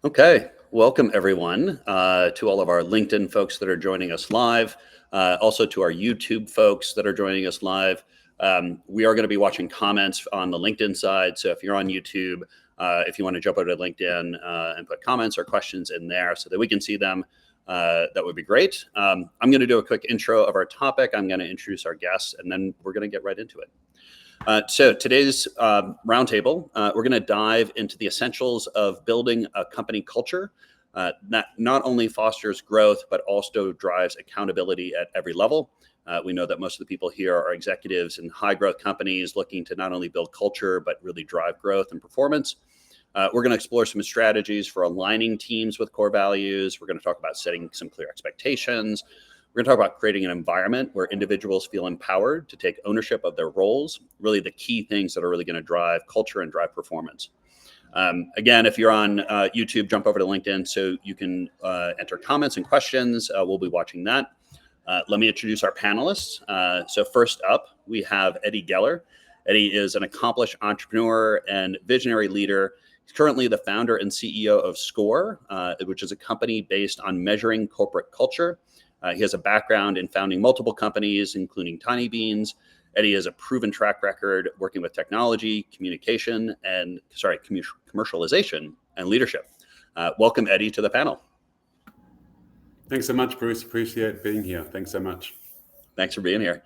Okay, welcome everyone to all of our LinkedIn folks that are joining us live, also to our YouTube folks that are joining us live. We are going to be watching comments on the LinkedIn side, so if you're on YouTube, if you want to jump over to LinkedIn and put comments or questions in there so that we can see them, that would be great. I'm going to do a quick intro of our topic. I'm going to introduce our guests, and then we're going to get right into it. So today's roundtable, we're going to dive into the essentials of building a company culture that not only fosters growth, but also drives accountability at every level. We know that most of the people here are executives in high growth companies looking to not only build culture, but really drive growth and performance. We're going to explore some strategies for aligning teams with core values. We're going to talk about setting some clear expectations. We're going to talk about creating an environment where individuals feel empowered to take ownership of their roles, really the key things that are really going to drive culture and drive performance. Again, if you're on YouTube, jump over to LinkedIn so you can enter comments and questions. We'll be watching that. Let me introduce our panelists. So first up, we have Eddie Geller. Eddie is an accomplished entrepreneur and visionary leader. He's currently the founder and CEO of SCORE, which is a company based on measuring corporate culture. He has a background in founding multiple companies, including Tiny Beans. Eddie has a proven track record working with technology, communication, and commercialization and leadership. Welcome, Eddie, to the panel. Thanks so much, Bruce. Appreciate being here. Thanks so much. Thanks for being here.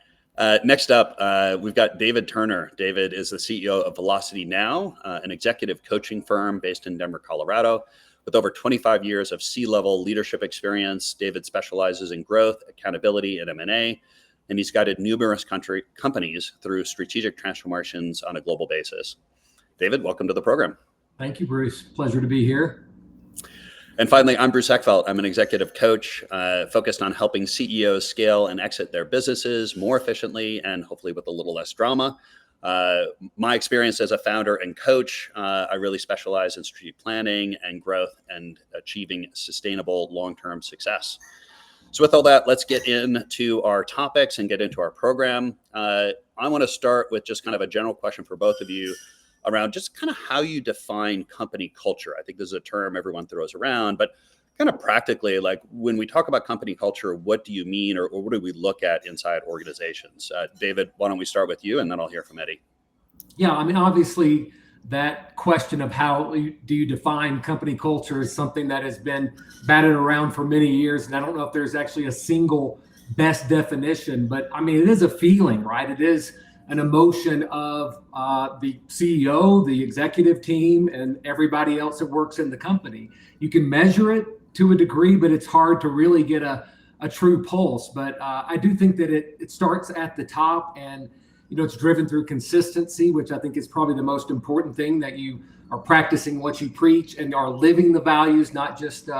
Next up, we've got David Turner. David is the CEO of Velocity Now, an executive coaching firm based in Denver, Colorado. With over 25 years of C-level leadership experience, David specializes in growth, accountability, and M&A, and he's guided numerous companies through strategic transformations on a global basis. David, welcome to the program. Thank you, Bruce. Pleasure to be here. And finally, I'm Bruce Eckfeldt. I'm an executive coach focused on helping CEOs scale and exit their businesses more efficiently and hopefully with a little less drama. My experience as a founder and coach, I really specialize in strategic planning and growth and achieving sustainable long-term success. So with all that, let's get into our topics and get into our program. I want to start with just kind of a general question for both of you around just kind of how you define company culture. I think this is a term everyone throws around, but kind of practically, like when we talk about company culture, what do you mean, or what do we look at inside organizations? David, why don't we start with you, and then I'll hear from Eddie. Yeah, I mean, obviously, that question of how do you define company culture is something that has been batted around for many years, and I don't know if there's actually a single best definition, but I mean, it is a feeling, right? It is an emotion of the CEO, the executive team, and everybody else that works in the company. You can measure it to a degree, but it's hard to really get a true pulse. But I do think that it starts at the top, and it's driven through consistency, which I think is probably the most important thing, that you are practicing what you preach and are living the values, not just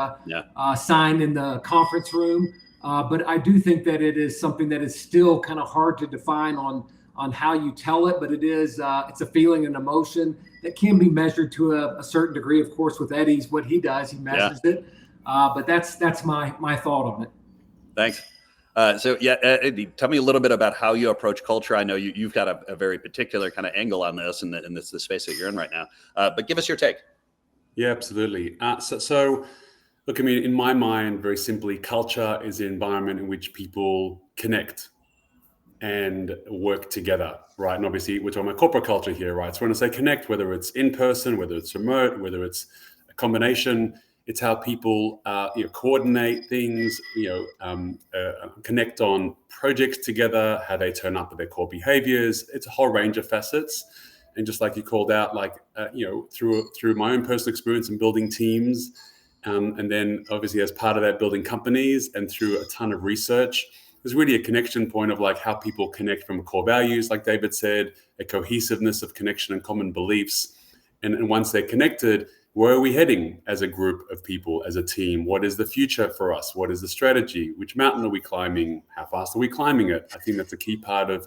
signed in the conference room. But I do think that it is something that is still kind of hard to define on how you tell it, but it is it's a feeling and emotion that can be measured to a certain degree. Of course, with Eddie's, what he does, he measures it. But that's my thought on it. Thanks. So Eddie, tell me a little bit about how you approach culture. I know you've got a very particular kind of angle on this, and this the space that you're in right now. But give us your take. Yeah, absolutely. So look, I mean, in my mind, very simply, culture is the environment in which people connect and work together, right? And obviously, we're talking about corporate culture here, right? So when I say connect, whether it's in person, whether it's remote, whether it's a combination, it's how people coordinate things, connect on projects together, how they turn up with their core behaviors. It's a whole range of facets. And just like you called out, through my own personal experience in building teams, and then obviously as part of that building companies, and through a ton of research, there's really a connection point of like how people connect from core values, like David said, a cohesiveness of connection and common beliefs. And once they're connected, where are we heading as a group of people, as a team? What is the future for us? What is the strategy? Which mountain are we climbing? How fast are we climbing it? I think that's a key part of,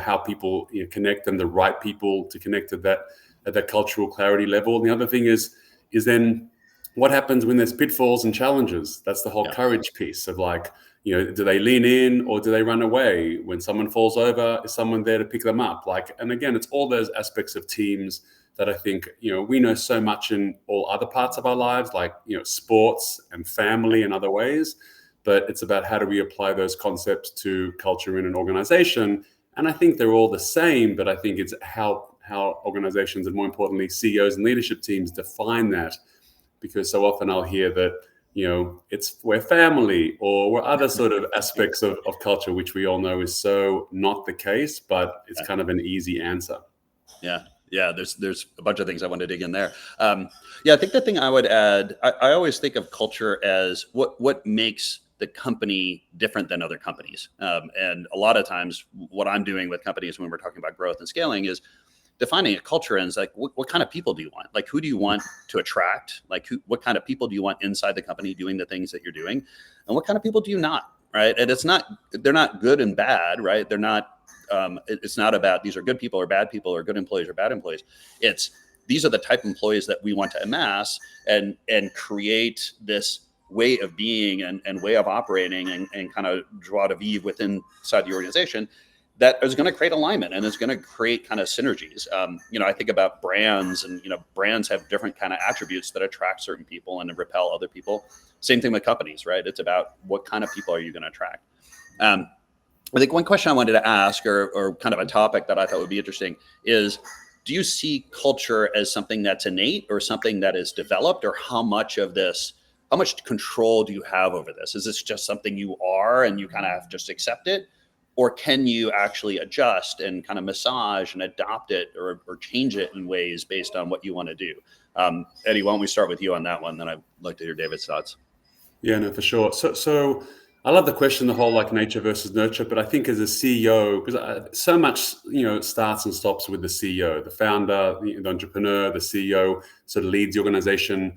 how people connect, and the right people to connect at that cultural clarity level. And the other thing is then what happens when there's pitfalls and challenges? That's the whole courage piece of like, do they lean in or do they run away? When someone falls over, is someone there to pick them up? And again, it's all those aspects of teams that I think, we know so much in all other parts of our lives, like, sports and family and other ways, but it's about how do we apply those concepts to culture in an organization. And I think they're all the same, but I think it's how organizations, and more importantly, CEOs and leadership teams define that. Because so often I'll hear that, we're family, or we're other sort of aspects of culture, which we all know is so not the case, but it's kind of an easy answer. Yeah, there's a bunch of things I want to dig in there. I think the thing I would add, I always think of culture as what makes the company different than other companies. And a lot of times what I'm doing with companies when we're talking about growth and scaling is defining a culture, and it's like, what kind of people do you want? Like, who do you want to attract? Like, what kind of people do you want inside the company doing the things that you're doing? And what kind of people do you not, right? And they're not good and bad, right? They're not, it's not about these are good people or bad people, or good employees or bad employees. These are the type of employees that we want to amass and create this way of being and way of operating and kind of joie de vivre inside the organization that is going to create alignment and is going to create kind of synergies. I think about brands, and brands have different kind of attributes that attract certain people and repel other people. Same thing with companies, right? It's about what kind of people are you going to attract. I think one question I wanted to ask, or kind of a topic that I thought would be interesting, is do you see culture as something that's innate or something that is developed, or how much control do you have over this? Is this just something you are and you kind of just accept it? Or can you actually adjust and kind of massage and adopt it or change it in ways based on what you want to do? Eddie, why don't we start with you on that one? Then I'd like to hear David's thoughts. Yeah, no, for sure. So I love the question, the whole like nature versus nurture, but I think as a CEO, because so much, starts and stops with the CEO, the founder, the entrepreneur, the CEO sort of leads the organization,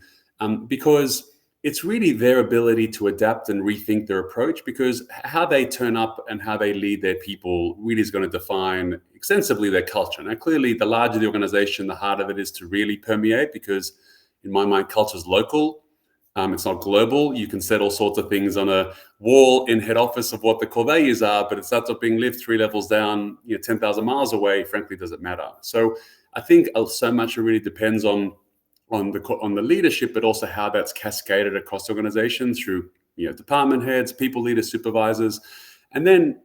because it's really their ability to adapt and rethink their approach, because how they turn up and how they lead their people really is going to define extensively their culture. Now, clearly, the larger the organization, the harder it is to really permeate, because in my mind, culture is local. It's not global. You can set all sorts of things on a wall in head office of what the core values are, but it starts up being lived 3 levels down, 10,000 miles away. Frankly, does it matter? So I think so much really depends on the leadership, but also how that's cascaded across the organization through department heads, people leaders, supervisors. And then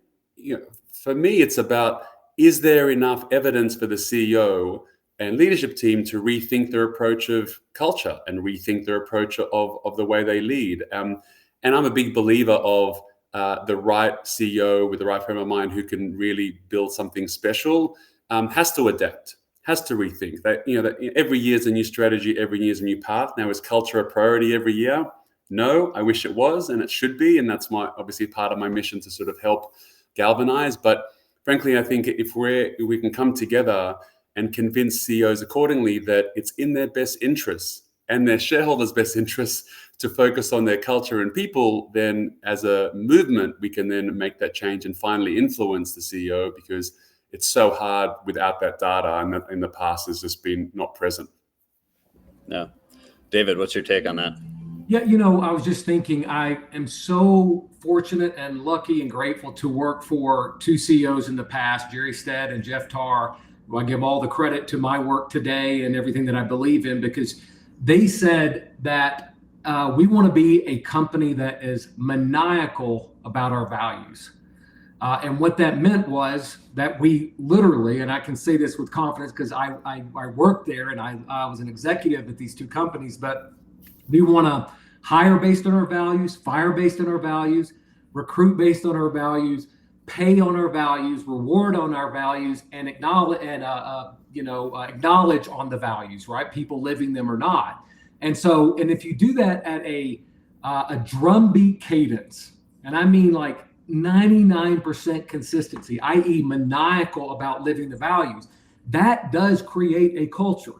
for me, it's about, is there enough evidence for the CEO and leadership team to rethink their approach of culture and rethink their approach of the way they lead? And I'm a big believer of the right CEO with the right frame of mind who can really build something special has to adapt, has to rethink that. That every year is a new strategy, every year is a new path. Now, is culture a priority every year? No, I wish it was, and it should be, and that's obviously part of my mission to sort of help galvanize. But frankly, I think if we can come together and convince CEOs accordingly that it's in their best interests and their shareholders' best interests to focus on their culture and people, then as a movement, we can then make that change and finally influence the CEO, because it's so hard without that data, and that in the past has just been not present. No. David, what's your take on that? Yeah, I was just thinking, I am so fortunate and lucky and grateful to work for 2 CEOs in the past, Jerry Stead and Jeff Tarr. I give all the credit to my work today and everything that I believe in, because they said that we want to be a company that is maniacal about our values. And what that meant was that we literally, and I can say this with confidence because I worked there and I was an executive at these 2 companies, but we want to hire based on our values, fire based on our values, recruit based on our values, pay on our values, reward on our values, and acknowledge on the values, right? People living them or not. And if you do that at a drumbeat cadence, and I mean like 99% consistency, i.e. maniacal about living the values, that does create a culture,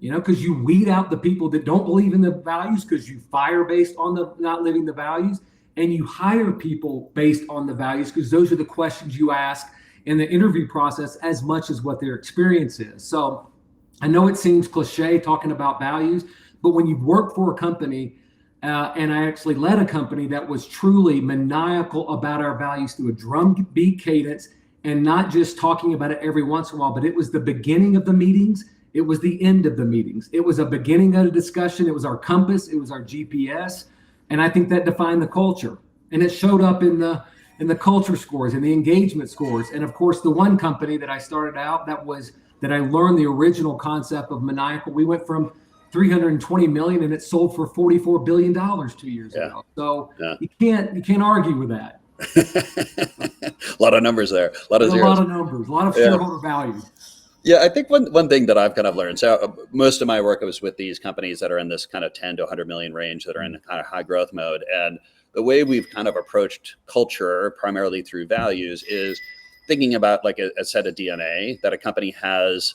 because you weed out the people that don't believe in the values, because you fire based on the not living the values, and you hire people based on the values, because those are the questions you ask in the interview process as much as what their experience is. So I know it seems cliche talking about values, but when you work for a company, and I actually led a company that was truly maniacal about our values through a drumbeat cadence, and not just talking about it every once in a while, but it was the beginning of the meetings It was the end of the meetings. It was a beginning of the discussion. It was our compass. It was our GPS. And I think that defined the culture. And it showed up in the culture scores and the engagement scores. And of course, the one company that I started out, that I learned the original concept of Maniacal. We went from 320 million and it sold for $44 billion 2 years ago. So you can't argue with that. A lot of numbers there. A lot of zeros. A lot of numbers, a lot of shareholder value. Yeah, I think one thing that I've kind of learned, so most of my work was with these companies that are in this kind of 10 to 100 million range that are in kind of high growth mode. And the way we've kind of approached culture primarily through values is thinking about like a set of DNA that a company has,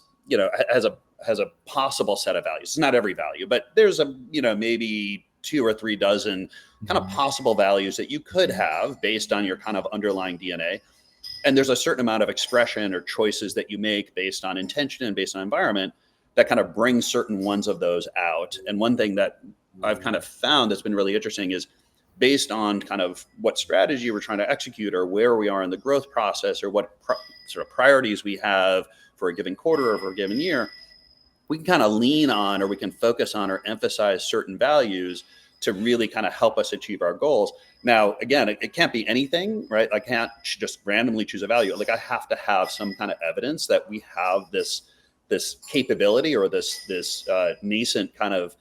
has a possible set of values. It's not every value, but there's maybe 2 or 3 dozen kind of possible values that you could have based on your kind of underlying DNA. And there's a certain amount of expression or choices that you make based on intention and based on environment that kind of bring certain ones of those out. And one thing that I've kind of found that's been really interesting is based on kind of what strategy we're trying to execute or where we are in the growth process or what sort of priorities we have for a given quarter or for a given year, we can kind of lean on or we can focus on or emphasize certain values to really kind of help us achieve our goals. Now, again, it can't be anything, right? I can't just randomly choose a value. Like I have to have some kind of evidence that we have this capability or this nascent kind of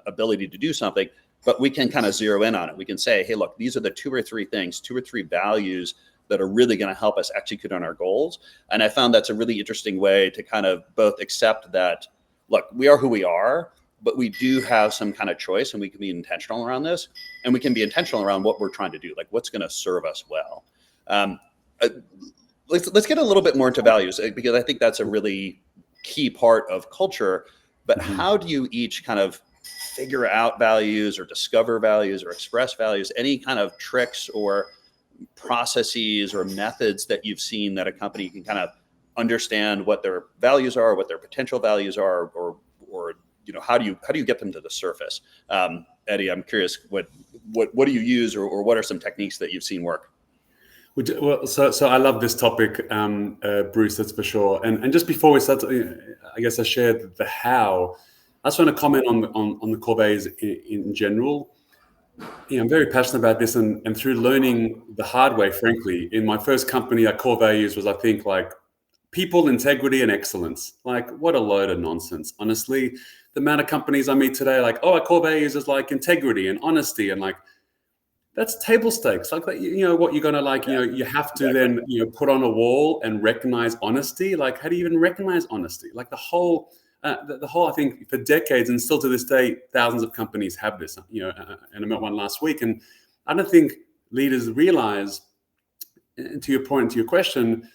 ability to do something, but we can kind of zero in on it. We can say, hey, look, these are the 2 or 3 things, 2 or 3 values that are really going to help us execute on our goals. And I found that's a really interesting way to kind of both accept that, look, we are who we are, but we do have some kind of choice and we can be intentional around this, and we can be intentional around what we're trying to do, like what's going to serve us well. Let's get a little bit more into values, because I think that's a really key part of culture. But how do you each kind of figure out values or discover values or express values? Any kind of tricks or processes or methods that you've seen that a company can kind of understand what their values are, what their potential values are, or how do you get them to the surface? Eddie, I'm curious, what do you use, or what are some techniques that you've seen work? Well, so I love this topic, Bruce, that's for sure. And just before we start, I guess I shared the how. I just want to comment on the core values in general. I'm very passionate about this, and through learning the hard way, frankly, in my first company, our core values was, I think, like people, integrity, and excellence. Like, what a load of nonsense. Honestly, the amount of companies I meet today, like, our core values is like integrity and honesty, and like, that's table stakes. Like, what you're gonna like, you have to then, put on a wall and recognize honesty. Like, how do you even recognize honesty? Like the whole, I think for decades and still to this day, thousands of companies have this, and I met one last week. And I don't think leaders realize, to your point, to your question,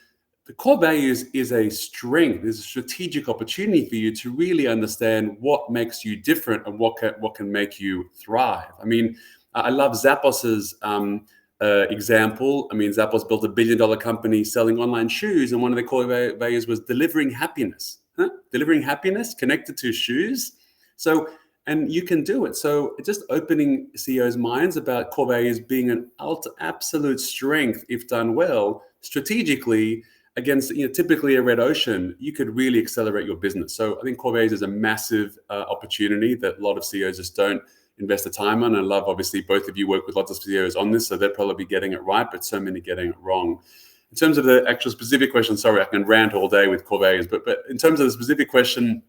the core values is a strength, is a strategic opportunity for you to really understand what makes you different and what can make you thrive. I mean, I love Zappos's example. I mean, Zappos built $1 billion company selling online shoes, and one of the core values was delivering happiness. Delivering happiness connected to shoes. So, and you can do it. So just opening CEOs' minds about core values being an absolute strength if done well strategically against typically a red ocean, you could really accelerate your business. So I think core values is a massive opportunity that a lot of CEOs just don't invest the time on. I love, obviously, both of you work with lots of CEOs on this, so they'll probably be getting it right, but so many getting it wrong. In terms of the actual specific question, sorry, I can rant all day with core values, but in terms of the specific question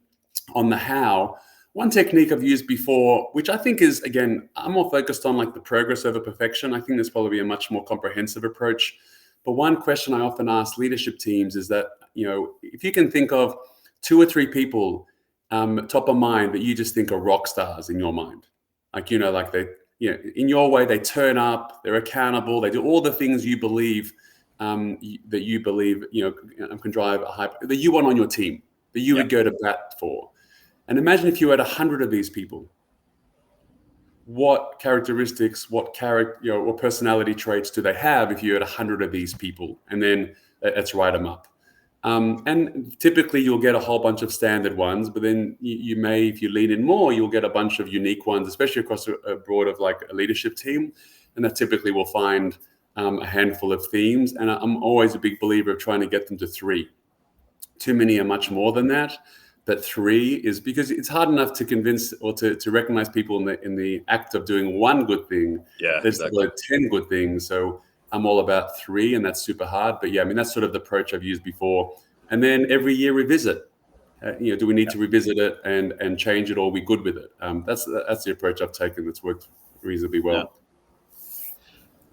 on the how, one technique I've used before, which I think is, again, I'm more focused on like the progress over perfection. I think there's probably a much more comprehensive approach. But one question I often ask leadership teams is that, if you can think of 2 or 3 people top of mind that you just think are rock stars in your mind, like, like they, in your way, they turn up, they're accountable, they do all the things you believe that you believe, can drive a hype that you want on your team, that you would go to bat for. And imagine if you had 100 of these people. What characteristics, what personality traits do they have if you had 100 of these people? And then let's write them up. And typically you'll get a whole bunch of standard ones, but then you may, if you lean in more, you'll get a bunch of unique ones, especially across a broad of like a leadership team. And that typically will find a handful of themes. And I'm always a big believer of trying to get them to 3. Too many are much more than that. but 3 is because it's hard enough to convince or to recognize people in the act of doing one good thing. Yeah, There's exactly. 10 good things. So I'm all about 3, and that's super hard. But yeah, I mean, that's sort of the approach I've used before. And then every year revisit. Do we need to revisit it and change it, or are we good with it? That's the approach I've taken that's worked reasonably well. Yeah.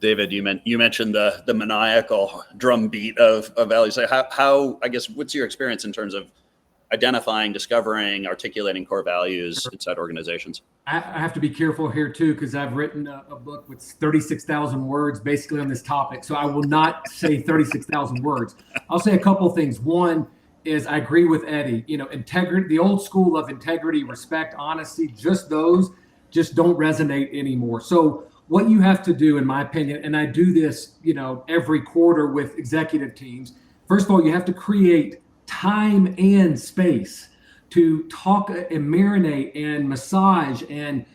David, you mentioned the maniacal drumbeat of values. So how I guess what's your experience in terms of identifying, discovering, articulating core values inside organizations? I have to be careful here too, because I've written a book with 36,000 words basically on this topic. So I will not say 36,000 words. I'll say a couple of things. One is I agree with Eddie. Integrity, the old school of integrity, respect, honesty, those don't resonate anymore. So what you have to do, in my opinion, and I do this, every quarter with executive teams. First of all, you have to create time and space to talk and marinate and massage and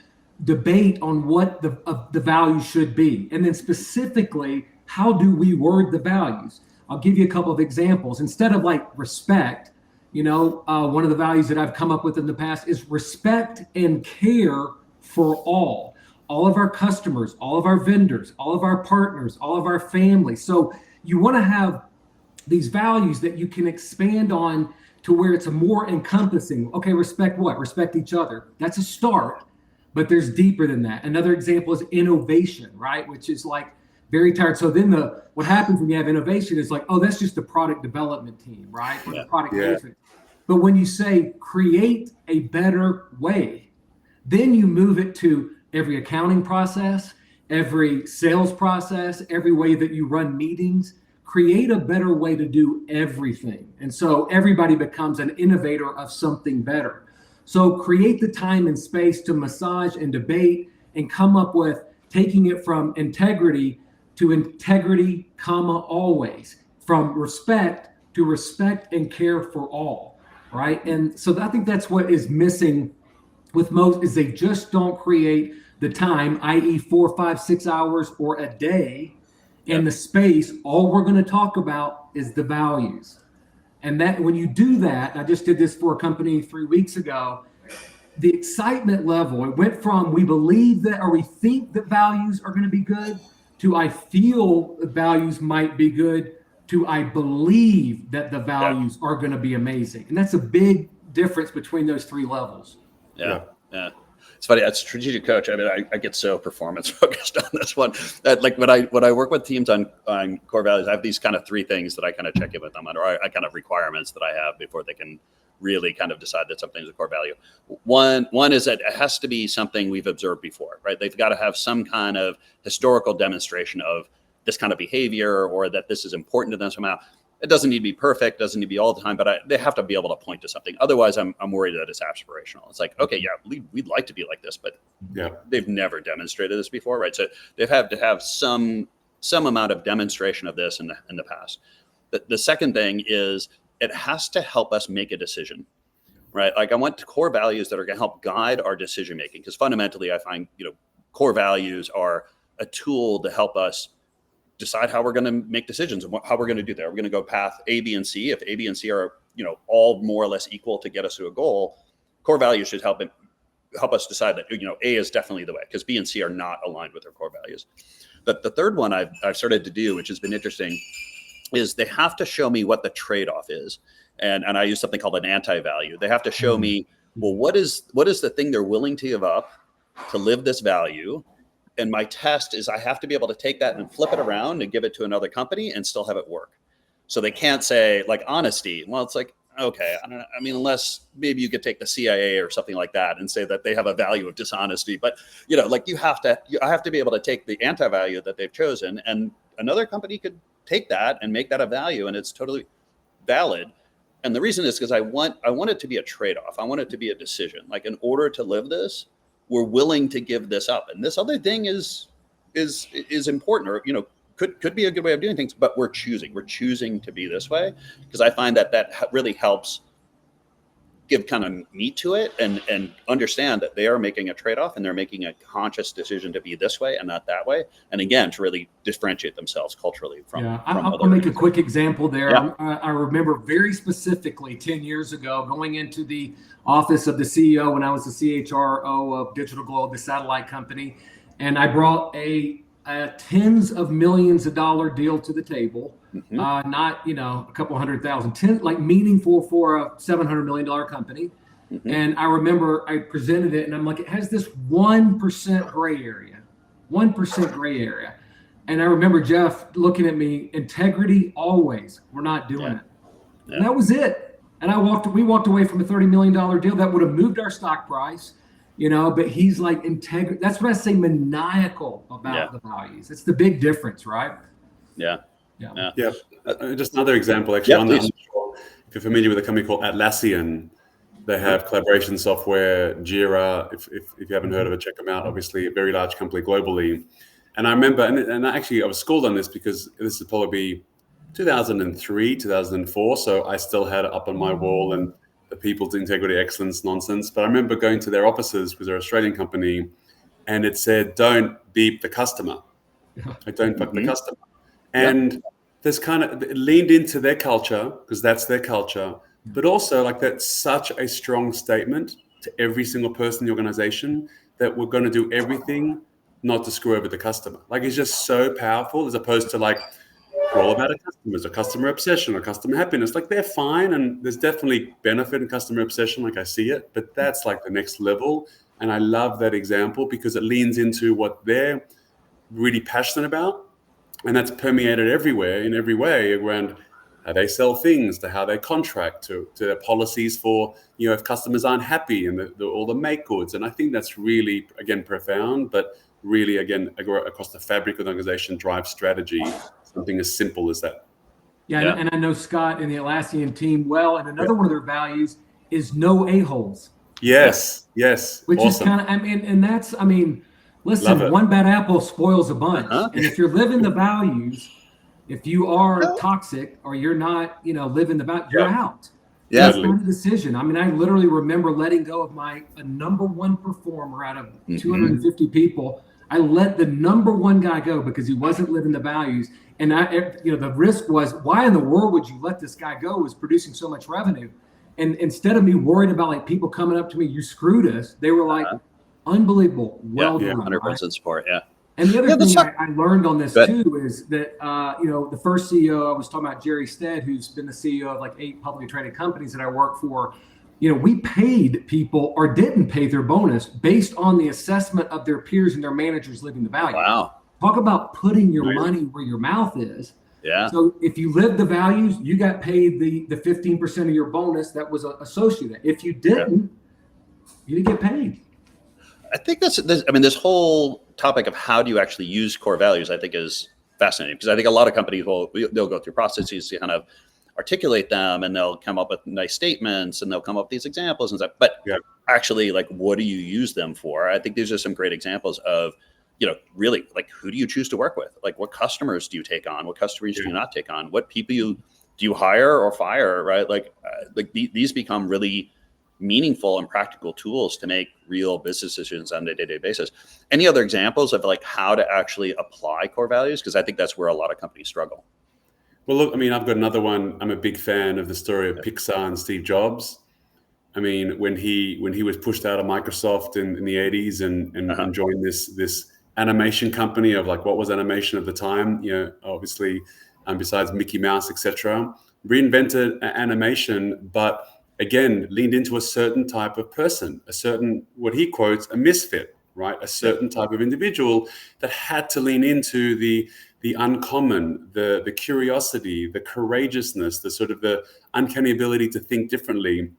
debate on what the values should be. And then specifically, how do we word the values? I'll give you a couple of examples. Instead of like respect, one of the values that I've come up with in the past is respect and care for all of our customers, all of our vendors, all of our partners, all of our families. So you want to have these values that you can expand on to where it's a more encompassing. Okay, respect what? Respect each other. That's a start, but there's deeper than that. Another example is innovation, right? Which is like very tired. So then what happens when you have innovation is like, oh, that's just the product development team, right? Or the product management. But when you say create a better way, then you move it to every accounting process, every sales process, every way that you run meetings. Create a better way to do everything. And so everybody becomes an innovator of something better. So create the time and space to massage and debate and come up with taking it from integrity to integrity, always, from respect to respect and care for all, right? And so I think that's what is missing with most, is they just don't create the time, i.e. 4, 5, 6 hours or a day, in the space. All we're going to talk about is the values. And that when you do that, I just did this for a company 3 weeks ago, the excitement level, it went from we believe that or we think that values are going to be good to I feel the values might be good to I believe that the values are going to be amazing. And that's a big difference between those 3 levels. Yeah. It's funny. As strategic coach, I mean, I get so performance focused on this one that like when I work with teams on core values, I have these kind of 3 things that I kind of check in with them on, or I kind of requirements that I have before they can really kind of decide that something's a core value. One is that it has to be something we've observed before, right? They've got to have some kind of historical demonstration of this kind of behavior, or that this is important to them somehow. It doesn't need to be perfect, doesn't need to be all the time, but they have to be able to point to something. Otherwise, I'm worried that it's aspirational. It's like, okay, we'd like to be like this, but they've never demonstrated this before, right? So they have to have some amount of demonstration of this in the past. The second thing is it has to help us make a decision, right? Like I want core values that are going to help guide our decision making, because fundamentally, I find core values are a tool to help us decide how we're going to make decisions and how we're going to do that. We're going to go path A, B, and C. If A, B, and C are, all more or less equal to get us to a goal, core values should help us decide that, A is definitely the way, because B and C are not aligned with our core values. But the third one I've started to do, which has been interesting, is they have to show me what the trade-off is. And I use something called an anti-value. They have to show me, well, what is the thing they're willing to give up to live this value? And my test is I have to be able to take that and flip it around and give it to another company and still have it work. So they can't say like honesty. Well, it's like, okay, I don't know. I mean, unless maybe you could take the CIA or something like that and say that they have a value of dishonesty, but like I have to be able to take the anti-value that they've chosen, and another company could take that and make that a value, and it's totally valid. And the reason is because I want it to be a trade-off. I want it to be a decision. Like in order to live this, we're willing to give this up, and this other thing is important, or could be a good way of doing things, but we're choosing to be this way, because I find that really helps give kind of meat to it and understand that they are making a trade-off and they're making a conscious decision to be this way and not that way. And again, to really differentiate themselves culturally from I'll make a quick example there. Yeah. I remember very specifically 10 years ago going into the office of the CEO when I was the CHRO of Digital Globe, the satellite company, and I brought a tens of millions of dollar deal to the table. Not, a couple 100,000, like meaningful for a $700 million company. And I remember I presented it and I'm like, it has this 1% gray area, 1% gray area. And I remember Jeff looking at me, integrity always, we're not doing it. Yeah. And that was it. And we walked away from a $30 million deal that would have moved our stock price, but he's like integrity. That's what I say maniacal about the values. It's the big difference, right? Yeah. Just another example, actually. On that, if you're familiar with a company called Atlassian, they have collaboration software, Jira. If you haven't heard of it, check them out. Obviously, a very large company globally. And I remember, and actually, I was schooled on this because this would probably be 2003, 2004. So I still had it up on my wall and the people's integrity, excellence nonsense. But I remember going to their offices because they're an Australian company, and it said, "Don't beep the customer. Like, don't fuck the customer." And there's it leaned into their culture because that's their culture, but also like that's such a strong statement to every single person in the organization that we're going to do everything not to screw over the customer. Like, it's just so powerful as opposed to like, we're all about our customers or customer obsession or customer happiness. Like, they're fine. And there's definitely benefit in customer obsession. Like, I see it, but that's like the next level. And I love that example because it leans into what they're really passionate about. And that's permeated everywhere in every way around how they sell things, to how they contract, to their policies for, if customers aren't happy and all the make goods. And I think that's really, again, profound, but really, again, across the fabric of the organization, drive strategy, something as simple as that. Yeah. And I know Scott and the Atlassian team well. And another one of their values is no a-holes. Yes. Which awesome. is listen, one bad apple spoils a bunch. And if you're living the values, if you are toxic or you're not, living the values, you're out. Yeah. That's not a decision. I literally remember letting go of a number one performer out of 250 people. I let the number one guy go because he wasn't living the values. And the risk was, why in the world would you let this guy go? Who was producing so much revenue. And instead of me worried about like people coming up to me, you screwed us, they were like, unbelievable. Well done. 100% support. Yeah. And the other thing I learned on this too is that, the first CEO, I was talking about Jerry Stead, who's been the CEO of like 8 publicly traded companies that I work for. We paid people or didn't pay their bonus based on the assessment of their peers and their managers living the value. Wow. Talk about putting your money where your mouth is. Yeah. So if you lived the values, you got paid the 15% of your bonus that was associated. If you didn't, you didn't get paid. I think this whole topic of how do you actually use core values, I think is fascinating because I think a lot of companies they'll go through processes to kind of articulate them and they'll come up with nice statements and they'll come up with these examples and stuff. But actually, like, what do you use them for? I think these are some great examples of, really, like, who do you choose to work with? Like, what customers do you take on? What customers do you not take on? What people do you hire or fire, right? Like these become really meaningful and practical tools to make real business decisions on a day-to-day basis. Any other examples of like how to actually apply core values? Because I think that's where a lot of companies struggle. Well, look, I've got another one. I'm a big fan of the story of Pixar and Steve Jobs. When he was pushed out of Microsoft in the 80s and joined this animation company of like, what was animation at the time? Obviously, besides Mickey Mouse, etc., reinvented animation, but again, leaned into a certain type of person, a certain, what he quotes, a misfit, right? A certain type of individual that had to lean into the uncommon, the curiosity, the courageousness, the sort of the uncanny ability to think differently.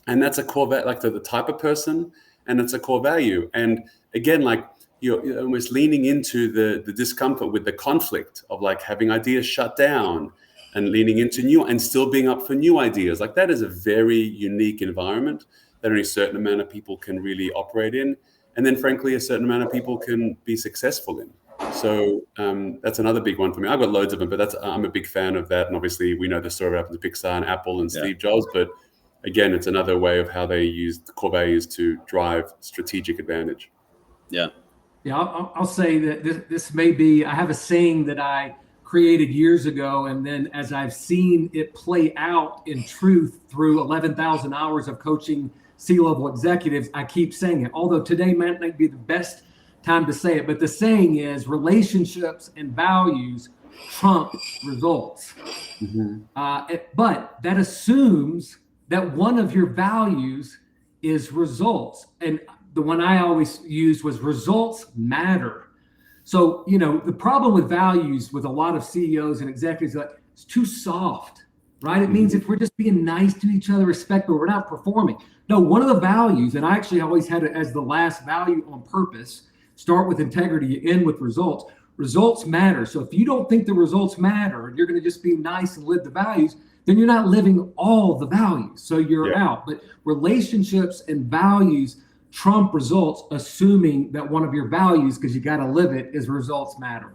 And that's a core, like the type of person, and it's a core value. And again, like you're almost leaning into the discomfort with the conflict of like having ideas shut down and leaning into new and still being up for new ideas. Like that is a very unique environment that only a certain amount of people can really operate in. And then frankly, a certain amount of people can be successful in. So that's another big one for me. I've got loads of them, but I'm a big fan of that. And obviously we know the story of Pixar and Apple and Steve Jobs, but again, it's another way of how they use the core values to drive strategic advantage. Yeah. Yeah, I'll say that this may be, I have a saying that I created years ago, and then as I've seen it play out in truth through 11,000 hours of coaching C-level executives, I keep saying it. Although today might not be the best time to say it, but the saying is relationships and values trump results. But that assumes that one of your values is results. And the one I always used was results matter. So, the problem with values with a lot of CEOs and executives, like, it's too soft, right? It means if we're just being nice to each other, respectful, we're not performing. No, one of the values, and I actually always had it as the last value on purpose, start with integrity, end with results. Results matter. So if you don't think the results matter, and you're going to just be nice and live the values, then you're not living all the values. So you're out. But relationships and values trump results, assuming that one of your values, because you got to live it, is results matter.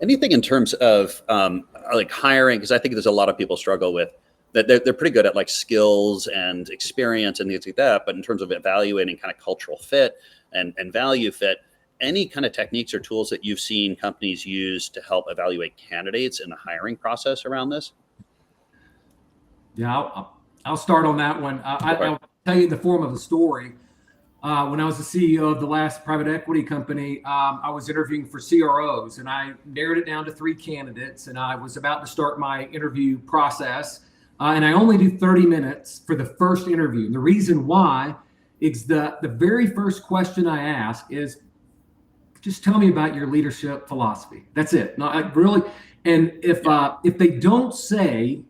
Anything in terms of like hiring? Because I think there's a lot of people struggle with that. They're pretty good at like skills and experience and things like that. But in terms of evaluating kind of cultural fit and value fit, any kind of techniques or tools that you've seen companies use to help evaluate candidates in the hiring process around this? Yeah, I'll start on that one. I'll tell you the form of a story. When I was the CEO of the last private equity company, I was interviewing for CROs, and I narrowed it down to 3 candidates, and I was about to start my interview process. And I only do 30 minutes for the first interview. And the reason why is the very first question I ask is, just tell me about your leadership philosophy. That's it. No, I really. And if they don't say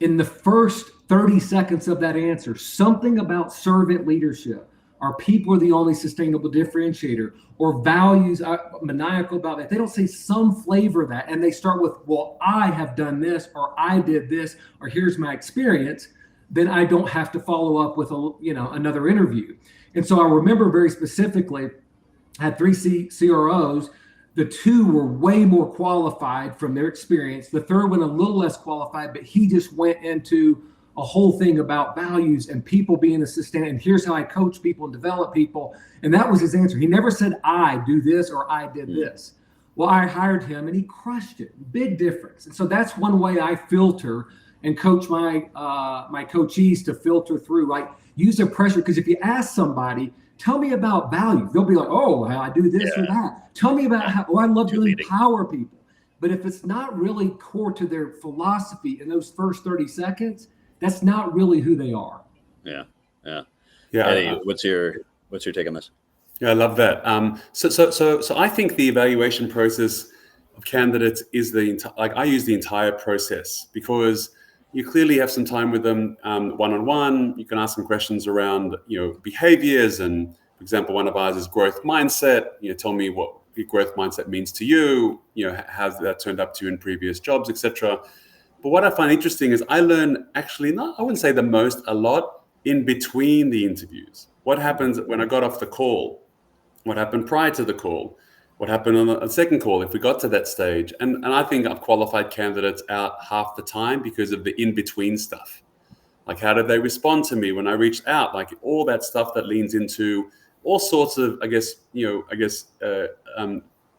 in the first 30 seconds of that answer something about servant leadership, our people are the only sustainable differentiator, or values are maniacal about that, they don't say some flavor of that, and they start with, well, I have done this, or I did this, or here's my experience, then I don't have to follow up with another interview. And so I remember very specifically, I had 3 CROs. The 2 were way more qualified from their experience. The third one a little less qualified, but he just went into a whole thing about values and people being a sustainable, and here's how I coach people and develop people. And that was his answer. He never said, I do this or I did this. Well, I hired him and he crushed it. Big difference. And so that's one way I filter and coach my my coachees to filter through, right? Use their pressure, because if you ask somebody, tell me about value, they'll be like, oh, I do this or that. Tell me about how, I love to empower people. But if it's not really core to their philosophy in those first 30 seconds, that's not really who they are. Yeah. Yeah. What's your take on this? Yeah, I love that. So I think the evaluation process of candidates is I use the entire process, because you clearly have some time with them one-on-one. You can ask them questions around, behaviors. And for example, one of ours is growth mindset. Tell me what your growth mindset means to you. How's that turned up to you in previous jobs, etc. But what I find interesting is I learn actually, I wouldn't say a lot in between the interviews. What happens when I got off the call? What happened prior to the call? What happened on the second call if we got to that stage? And I think I've qualified candidates out half the time because of the in-between stuff. Like, how did they respond to me when I reached out? Like, all that stuff that leans into all sorts of,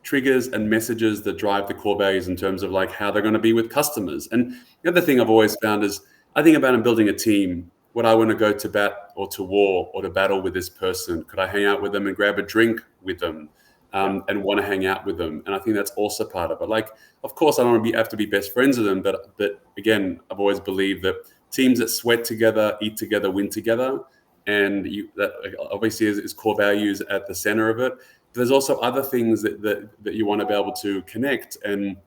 triggers and messages that drive the core values in terms of like how they're going to be with customers. And the other thing I've always found is I think about building a team. Would I want to go to bat or to war or to battle with this person? Could I hang out with them and grab a drink with them and want to hang out with them? And I think that's also part of it. Like, of course, I don't have to be best friends with them, but again, I've always believed that teams that sweat together, eat together, win together. And that obviously is core values at the center of it. There's also other things that you want to be able to connect, and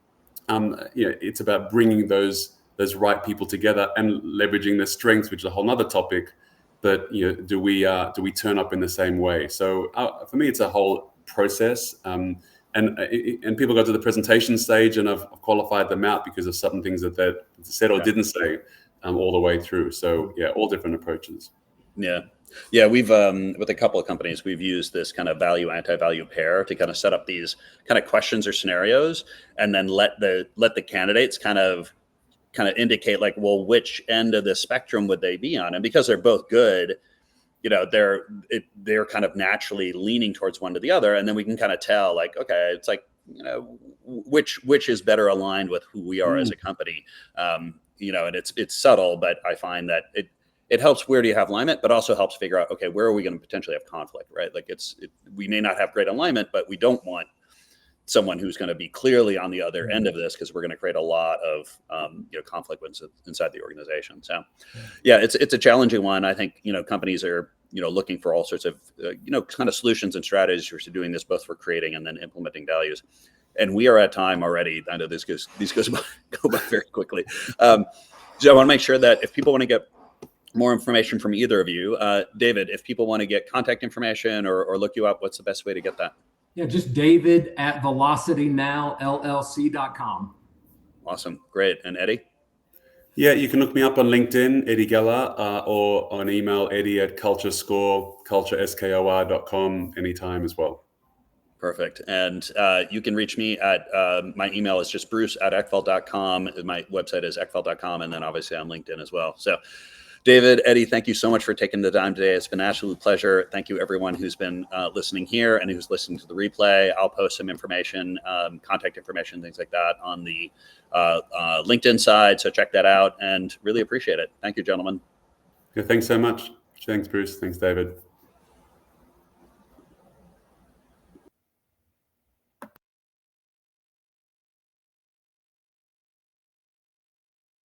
it's about bringing those right people together and leveraging their strengths, which is a whole nother topic. But do we turn up in the same way? So for me, it's a whole process, and people go to the presentation stage, and I've qualified them out because of certain things that they said or didn't say all the way through. So all different approaches. Yeah, we've with a couple of companies, we've used this kind of value anti-value pair to kind of set up these kind of questions or scenarios, and then let the candidates kind of kind of indicate like, well, which end of the spectrum would they be on? And because they're both good, they're kind of naturally leaning towards one to the other. And then we can kind of tell like, okay, it's like, which is better aligned with who we are as a company. And it's subtle, but I find that it helps where do you have alignment, but also helps figure out, okay, where are we going to potentially have conflict, right? Like we may not have great alignment, but we don't want someone who's going to be clearly on the other end of this, because we're going to create a lot of conflict inside the organization. So yeah, it's a challenging one. I think companies are looking for all sorts of kind of solutions and strategies for doing this, both for creating and then implementing values. And we are at time already. I know these go by very quickly. So I want to make sure that if people want to get more information from either of you, David, if people want to get contact information or look you up, what's the best way to get that? Yeah, just David at VelocityNowLLC.com. Awesome. Great. And Eddie? Yeah, you can look me up on LinkedIn, Eddie Geller, or on email, eddie@cultureskor.com anytime as well. Perfect. And you can reach me at my email is just bruce@eckfeldt.com. My website is eckfeldt.com. And then obviously on LinkedIn as well. So David, Eddie, thank you so much for taking the time today. It's been an absolute pleasure. Thank you, everyone who's been listening here and who's listening to the replay. I'll post some information, contact information, things like that on the LinkedIn side. So check that out and really appreciate it. Thank you, gentlemen. Yeah, thanks so much. Thanks, Bruce. Thanks, David.